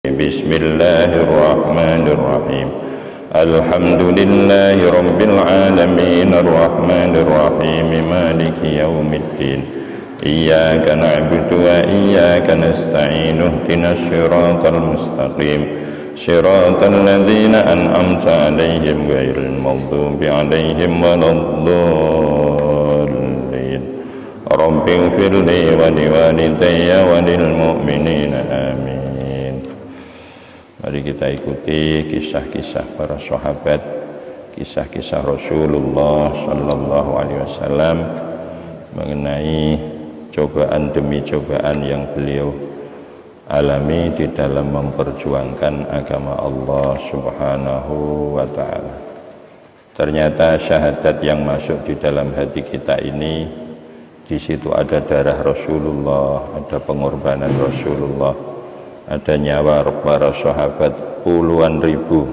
Bismillahirrahmanirrahim. Alhamdulillahi rabbil alamin arrahmanir rahim maliki yaumiddin. Iyyaka na'budu wa iyyaka nasta'in ihdinas siratal mustaqim siratal ladzina an'amta 'alaihim ghairil maghdubi 'alaihim waladdallin. Rabbighfirli wa liwalidayya wa lil mu'minina amin. Mari kita ikuti kisah-kisah para sahabat, kisah-kisah Rasulullah sallallahu alaihi wasallam mengenai cobaan demi cobaan yang beliau alami di dalam memperjuangkan agama Allah Subhanahu wa ta'ala. Ternyata syahadat yang masuk di dalam hati kita ini, di situ ada darah Rasulullah, ada pengorbanan Rasulullah, ada nyawa para sahabat puluhan ribu.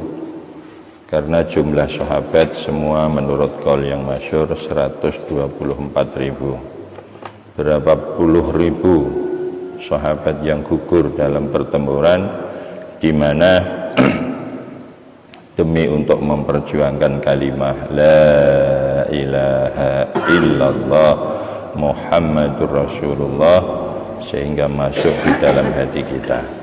Karena jumlah sahabat semua menurut qaul yang masyhur 124.000. Berapa puluh ribu sahabat yang gugur dalam pertempuran, di mana demi untuk memperjuangkan kalimah la ilaha illallah Muhammadur Rasulullah, sehingga masuk di dalam hati kita.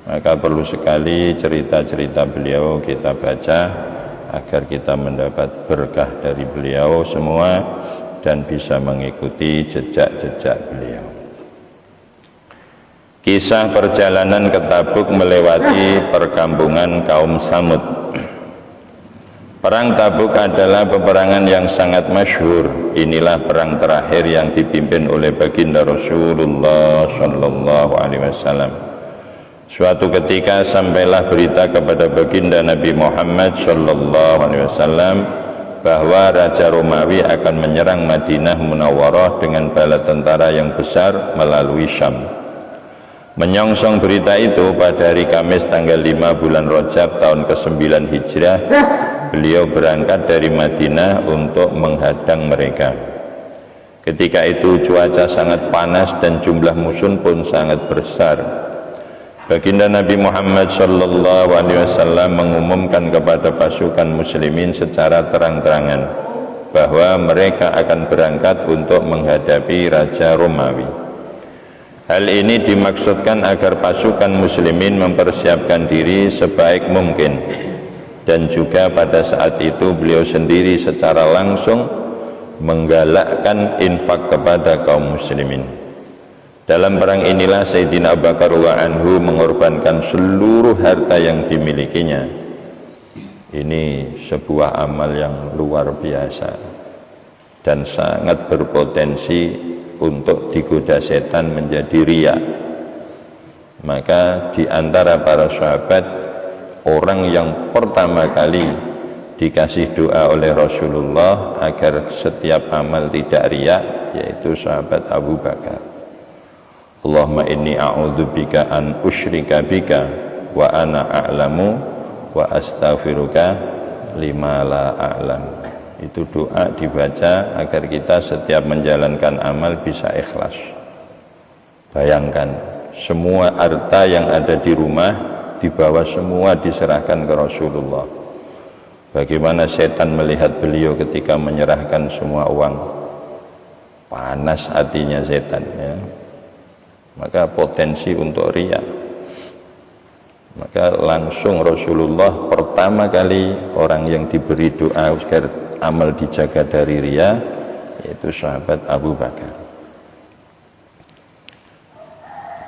Maka perlu sekali cerita-cerita beliau kita baca agar kita mendapat berkah dari beliau semua dan bisa mengikuti jejak-jejak beliau. Kisah perjalanan ke Tabuk melewati perkampungan kaum Samud. Perang Tabuk adalah peperangan yang sangat masyhur. Inilah perang terakhir yang dipimpin oleh baginda Rasulullah sallallahu alaihi wasallam. Suatu ketika sampailah berita kepada baginda Nabi Muhammad sallallahu alaihi wasallam bahwa Raja Romawi akan menyerang Madinah Munawwarah dengan bala tentara yang besar melalui Syam. Menyongsong berita itu, pada hari Kamis tanggal 5 bulan Rajab tahun ke-9 Hijrah, beliau berangkat dari Madinah untuk menghadang mereka. Ketika itu cuaca sangat panas dan jumlah musuh pun sangat besar. Baginda Nabi Muhammad sallallahu alaihi wasallam mengumumkan kepada pasukan muslimin secara terang-terangan bahwa mereka akan berangkat untuk menghadapi Raja Romawi. Hal ini dimaksudkan agar pasukan muslimin mempersiapkan diri sebaik mungkin, dan juga pada saat itu beliau sendiri secara langsung menggalakkan infak kepada kaum muslimin. Dalam perang inilah Sayyidina Abu Bakar radhiyallahu anhu mengorbankan seluruh harta yang dimilikinya. Ini sebuah amal yang luar biasa dan sangat berpotensi untuk digoda setan menjadi riya. Maka di antara para sahabat, orang yang pertama kali dikasih doa oleh Rasulullah agar setiap amal tidak riya, yaitu sahabat Abu Bakar. Allahumma inni a'udzubika an usyrika bika wa ana a'lamu wa astaghfiruka lima la a'lam. Itu doa dibaca agar kita setiap menjalankan amal bisa ikhlas. Bayangkan, semua harta yang ada di rumah dibawa semua diserahkan ke Rasulullah. Bagaimana setan melihat beliau ketika menyerahkan semua uang? Panas hatinya setan, ya. Maka potensi untuk riya. Maka langsung Rasulullah pertama kali orang yang diberi doa agar amal dijaga dari riya, yaitu sahabat Abu Bakar.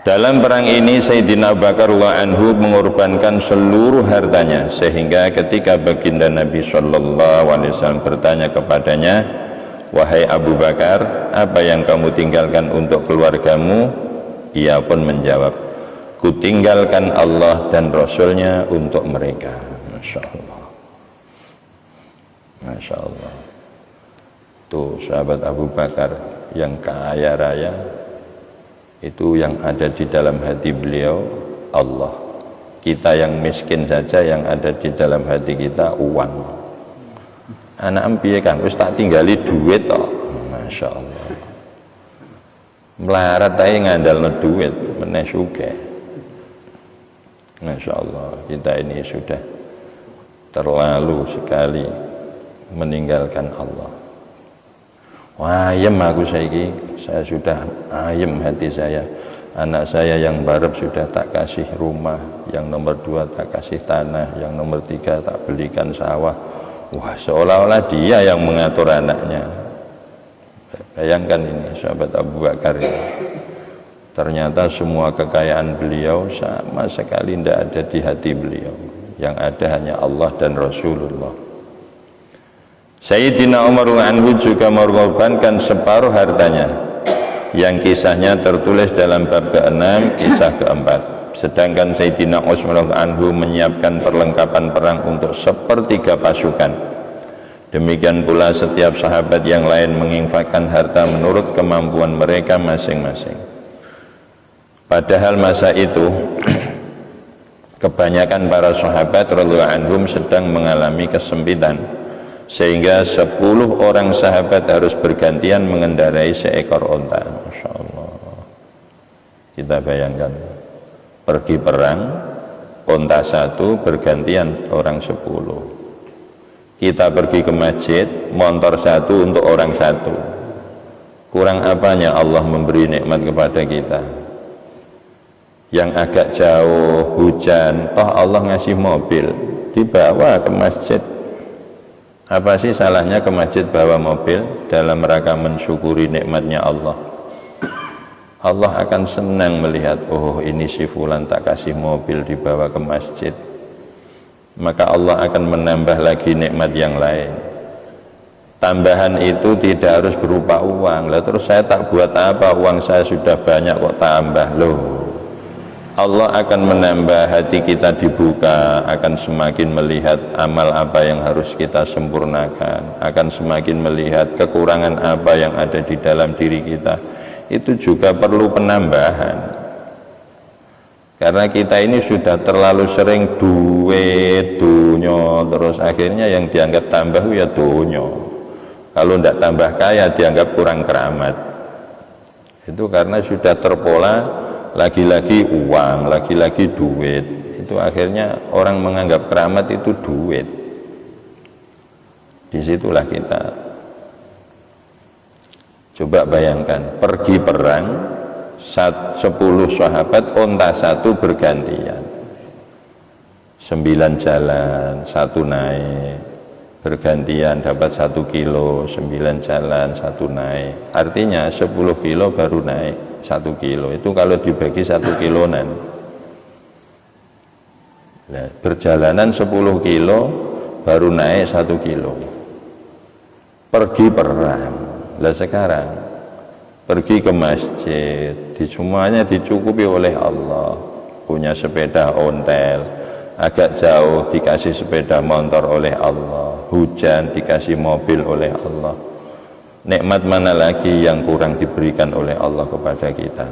Dalam perang ini Sayyidina Abu Bakar radhiyallahu anhu mengorbankan seluruh hartanya, sehingga ketika baginda Nabi sallallahu alaihi wasallam bertanya kepadanya, "Wahai Abu Bakar, apa yang kamu tinggalkan untuk keluargamu?" Ia pun menjawab, "Ku tinggalkan Allah dan Rasulnya untuk mereka." Masya Allah, Masya Allah. Tuh sahabat Abu Bakar yang kaya raya, itu yang ada di dalam hati beliau Allah. Kita yang miskin saja yang ada di dalam hati kita uang. Anak empiye kan wis tak tinggali duit toh. Masya Allah. Melarat aja ngandalno duit meneh sugih. Masya Allah, kita ini sudah terlalu sekali meninggalkan Allah. Ayem aku saya sudah ayem hati saya. Anak saya yang barep sudah tak kasih rumah, yang nomor 2 tak kasih tanah, yang nomor 3 tak belikan sawah. Wah, seolah-olah dia yang mengatur anaknya. Bayangkan ini sahabat Abu Bakar ini. Ternyata semua kekayaan beliau sama sekali tidak ada di hati beliau. Yang ada hanya Allah dan Rasulullah. Sayyidina Umar anhu juga mengorbankan separuh hartanya, yang kisahnya tertulis dalam bab ke-6, kisah ke-4. Sedangkan Sayyidina Utsman anhu menyiapkan perlengkapan perang untuk sepertiga pasukan. Demikian pula setiap sahabat yang lain menginfakkan harta menurut kemampuan mereka masing-masing. Padahal masa itu kebanyakan para sahabat radhiyallahu anhum sedang mengalami kesempitan, sehingga 10 orang sahabat harus bergantian mengendarai seekor onta. Masya Allah, kita bayangkan pergi perang, onta 1 bergantian orang 10. Kita pergi ke masjid, motor 1 untuk orang 1. Kurang apanya Allah memberi nikmat kepada kita? Yang agak jauh hujan, toh Allah ngasih mobil, dibawa ke masjid. Apa sih salahnya ke masjid bawa mobil dalam rangka mensyukuri nikmatnya Allah? Allah akan senang melihat, oh ini si fulan tak kasih mobil dibawa ke masjid. Maka Allah akan menambah lagi nikmat yang lain. Tambahan itu tidak harus berupa uang. Lah terus saya tak buat apa, uang saya sudah banyak kok tambah. Loh, Allah akan menambah, hati kita dibuka, akan semakin melihat amal apa yang harus kita sempurnakan, akan semakin melihat kekurangan apa yang ada di dalam diri kita. Itu juga perlu penambahan, karena kita ini sudah terlalu sering duit, dunyo, terus akhirnya yang dianggap tambah ya dunyo. Kalau tidak tambah kaya dianggap kurang keramat. Itu karena sudah terpola lagi-lagi uang, lagi-lagi duit. Itu akhirnya orang menganggap keramat itu duit. Disitulah kita. Coba bayangkan, pergi perang 10 sahabat, onta 1 bergantian, 9 jalan, 1 naik, bergantian dapat 1 kilo, 9 jalan, 1 naik. Artinya 10 kilo baru naik 1 kilo. Itu kalau dibagi 1 kilonan. Nah, perjalanan 10 kilo baru naik 1 kilo. Pergi perang. Lah sekarang pergi ke masjid, semuanya dicukupi oleh Allah. Punya sepeda ontel, agak jauh dikasih sepeda motor oleh Allah, hujan dikasih mobil oleh Allah. Nikmat mana lagi yang kurang diberikan oleh Allah kepada kita?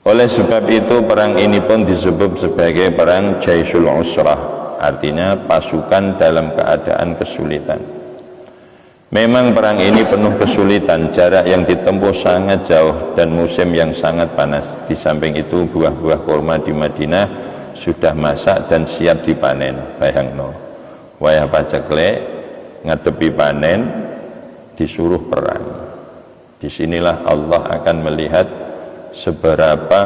Oleh sebab itu perang ini pun disebut sebagai perang Jaisul Usrah, artinya pasukan dalam keadaan kesulitan. Memang perang ini penuh kesulitan, jarak yang ditempuh sangat jauh dan musim yang sangat panas. Di samping itu buah-buah kurma di Madinah sudah masak dan siap dipanen. Bayangno, wayah paceklik ngadepi panen disuruh perang. Disinilah Allah akan melihat seberapa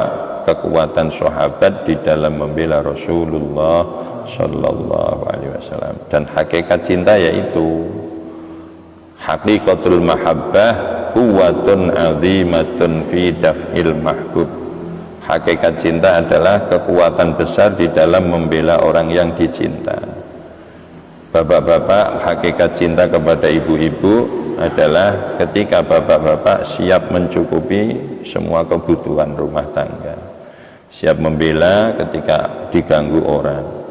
kekuatan sahabat di dalam membela Rasulullah Sallallahu Alaihi Wasallam. Dan hakikat cinta yaitu haqiqatul mahabbah quwwatun azimatun fi daf'il mahbub. Hakikat cinta adalah kekuatan besar di dalam membela orang yang dicinta. Bapak-bapak, hakikat cinta kepada ibu-ibu adalah ketika bapak-bapak siap mencukupi semua kebutuhan rumah tangga, siap membela ketika diganggu orang.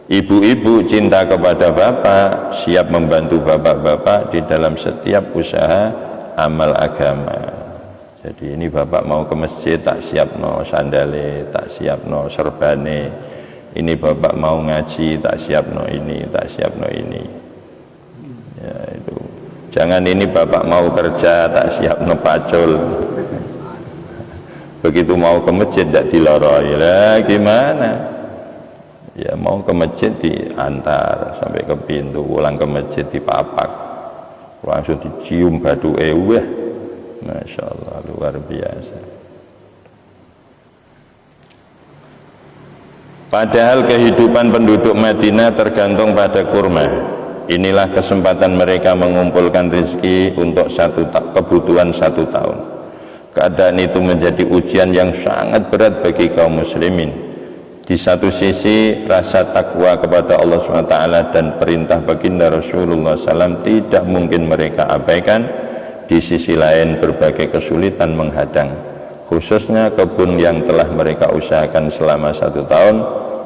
Ibu-ibu cinta kepada bapak, siap membantu bapak-bapak di dalam setiap usaha amal agama. Jadi ini bapak mau ke masjid, tak siap no sandale, tak siap no serbane. Ini bapak mau ngaji, tak siap no ini, tak siap no ini. Ya itu. Jangan ini bapak mau kerja, tak siap no pacul. Begitu mau ke masjid tidak dilaroi, lah gimana? Ya mau ke masjid diantar sampai ke pintu, pulang ke masjid dipapak, langsung dicium batu wah, Masya Allah, luar biasa. Padahal kehidupan penduduk Madinah tergantung pada kurma. Inilah kesempatan mereka mengumpulkan rezeki untuk kebutuhan 1 tahun. Keadaan itu menjadi ujian yang sangat berat bagi kaum muslimin. Di satu sisi rasa takwa kepada Allah SWT dan perintah baginda Rasulullah SAW tidak mungkin mereka abaikan. Di sisi lain berbagai kesulitan menghadang, khususnya kebun yang telah mereka usahakan selama 1 tahun.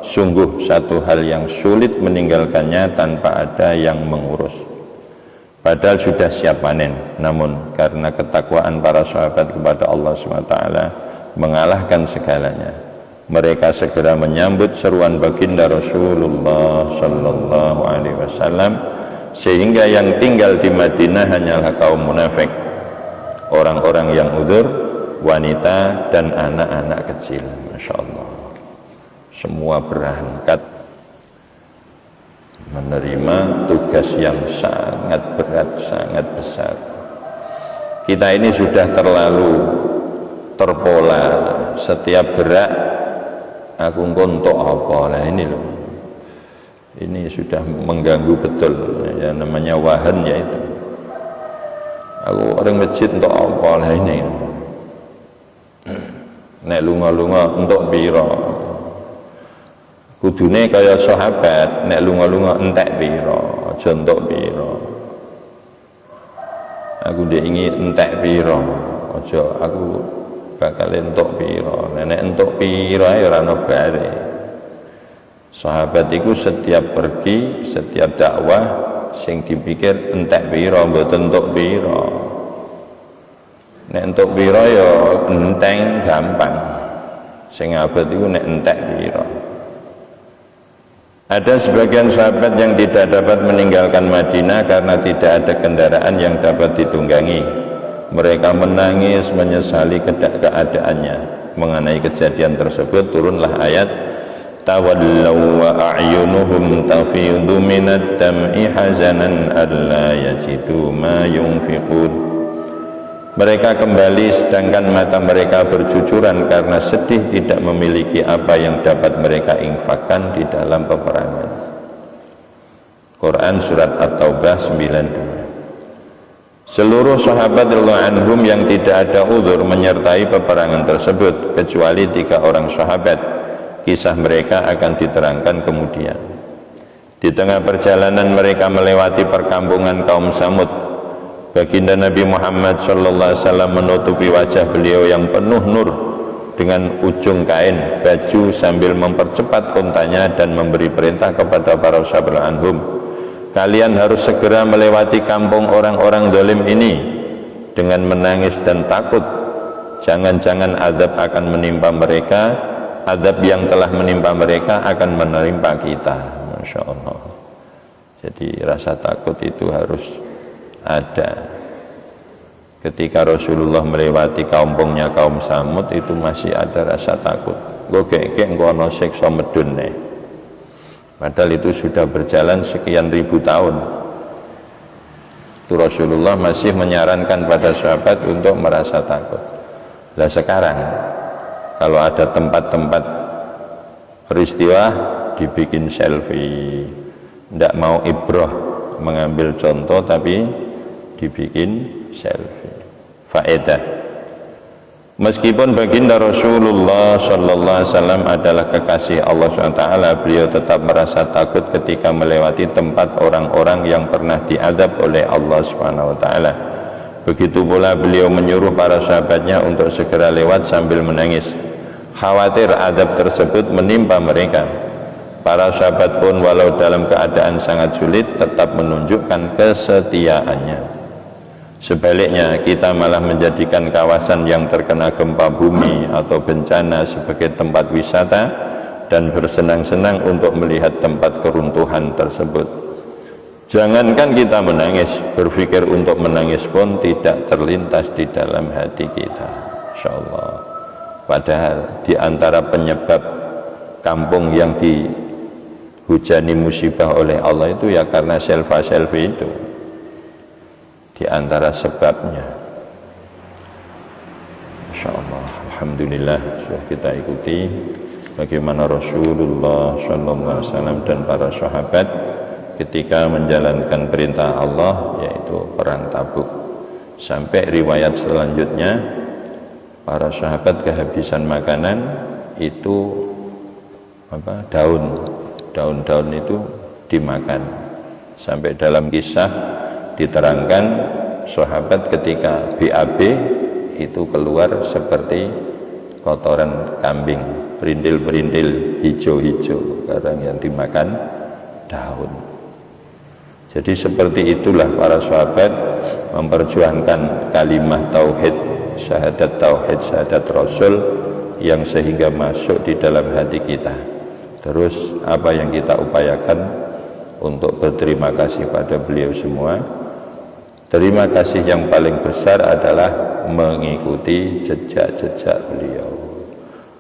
Sungguh satu hal yang sulit meninggalkannya tanpa ada yang mengurus. Padahal sudah siap panen, namun karena ketakwaan para sahabat kepada Allah SWT mengalahkan segalanya. Mereka segera menyambut seruan baginda Rasulullah Sallallahu Alaihi Wasallam, sehingga yang tinggal di Madinah hanyalah kaum munafik, orang-orang yang udzur, wanita dan anak-anak kecil. Masya Allah, semua berangkat menerima tugas yang sangat berat, sangat besar. Kita ini sudah terlalu terpola, setiap gerak aku ngontok apa lah, ini loh, ini sudah mengganggu betul ya, namanya wahan ya itu. Aku orang masjid untuk apa lah ini, nek lunga-lunga untuk piro, kudune kaya sahabat, nek lunga-lunga entek piro, aja entuk piro. Aku ingin entek piro, aja aku bakal entuk piro. Nek entuk piro ae ora ono bare. Sahabat itu setiap pergi, setiap dakwah sing dipikir entek piro, mboten entuk piro. Nek entuk piro ya enteng gampang. Sing abot iku nek entek piro. Ada sebagian sahabat yang tidak dapat meninggalkan Madinah karena tidak ada kendaraan yang dapat ditunggangi. Mereka menangis menyesali keadaannya. Mengenai kejadian tersebut turunlah ayat tawallaw wa a'yunuhum tafidhu minad dam'i hazanan alla yajidu ma yunfiqun. Mereka kembali sedangkan mata mereka bercucuran karena sedih tidak memiliki apa yang dapat mereka infakkan di dalam peperangan. Quran Surat At-Taubah 92. Seluruh sahabat radhiyallahu anhum yang tidak ada uzur menyertai peperangan tersebut kecuali 3 orang sahabat. Kisah mereka akan diterangkan kemudian. Di tengah perjalanan mereka melewati perkampungan kaum Samud. Baginda Nabi Muhammad SAW menutupi wajah beliau yang penuh nur dengan ujung kain baju sambil mempercepat untanya dan memberi perintah kepada para sahabat anhum, kalian harus segera melewati kampung orang-orang zalim ini dengan menangis dan takut. Jangan-jangan azab akan menimpa mereka, azab yang telah menimpa mereka akan menimpa kita. Masya Allah. Jadi rasa takut itu harus ada. Ketika Rasulullah melewati kampungnya kaum Samud itu masih ada rasa takut. Gue kek ngono siksa medun nih. Padahal itu sudah berjalan sekian ribu tahun. Itu Rasulullah masih menyarankan pada sahabat untuk merasa takut. Lah sekarang kalau ada tempat-tempat peristiwa dibikin selfie, tidak mau ibrah mengambil contoh tapi dibikin selfie. Faedah, meskipun baginda Rasulullah Sallallahu Alaihi Wasallam adalah kekasih Allah SWT, beliau tetap merasa takut ketika melewati tempat orang-orang yang pernah diadab oleh Allah SWT. Begitu pula beliau menyuruh para sahabatnya untuk segera lewat sambil menangis, khawatir adab tersebut menimpa mereka. Para sahabat pun walau dalam keadaan sangat sulit tetap menunjukkan kesetiaannya. Sebaliknya kita malah menjadikan kawasan yang terkena gempa bumi atau bencana sebagai tempat wisata dan bersenang-senang untuk melihat tempat keruntuhan tersebut. Jangankan kita menangis, berpikir untuk menangis pun tidak terlintas di dalam hati kita. Insyaallah Padahal di antara penyebab kampung yang dihujani musibah oleh Allah itu ya karena selfie itu, di antara sebabnya. Masya Allah, alhamdulillah sudah kita ikuti bagaimana Rasulullah SAW dan para sahabat ketika menjalankan perintah Allah, yaitu perang Tabuk. Sampai riwayat selanjutnya para sahabat kehabisan makanan itu daun-daun itu dimakan. Sampai dalam kisah diterangkan sahabat ketika BAB itu keluar seperti kotoran kambing, berindil-berindil hijau-hijau karena yang dimakan daun. Jadi seperti itulah para sahabat memperjuangkan kalimat tauhid, syahadat tauhid, syahadat Rasul yang sehingga masuk di dalam hati kita. Terus apa yang kita upayakan untuk berterima kasih pada beliau semua? Terima kasih yang paling besar adalah mengikuti jejak-jejak beliau.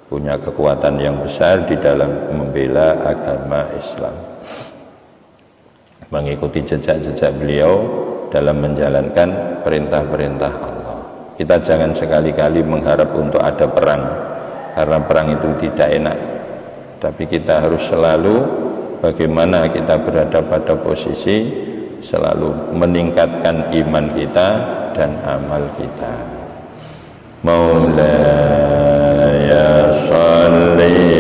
Punya kekuatan yang besar di dalam membela agama Islam. Mengikuti jejak-jejak beliau dalam menjalankan perintah-perintah Allah. Kita jangan sekali-kali mengharap untuk ada perang, karena perang itu tidak enak. Tapi kita harus selalu bagaimana kita berada pada posisi selalu meningkatkan iman kita dan amal kita. Maulaya salli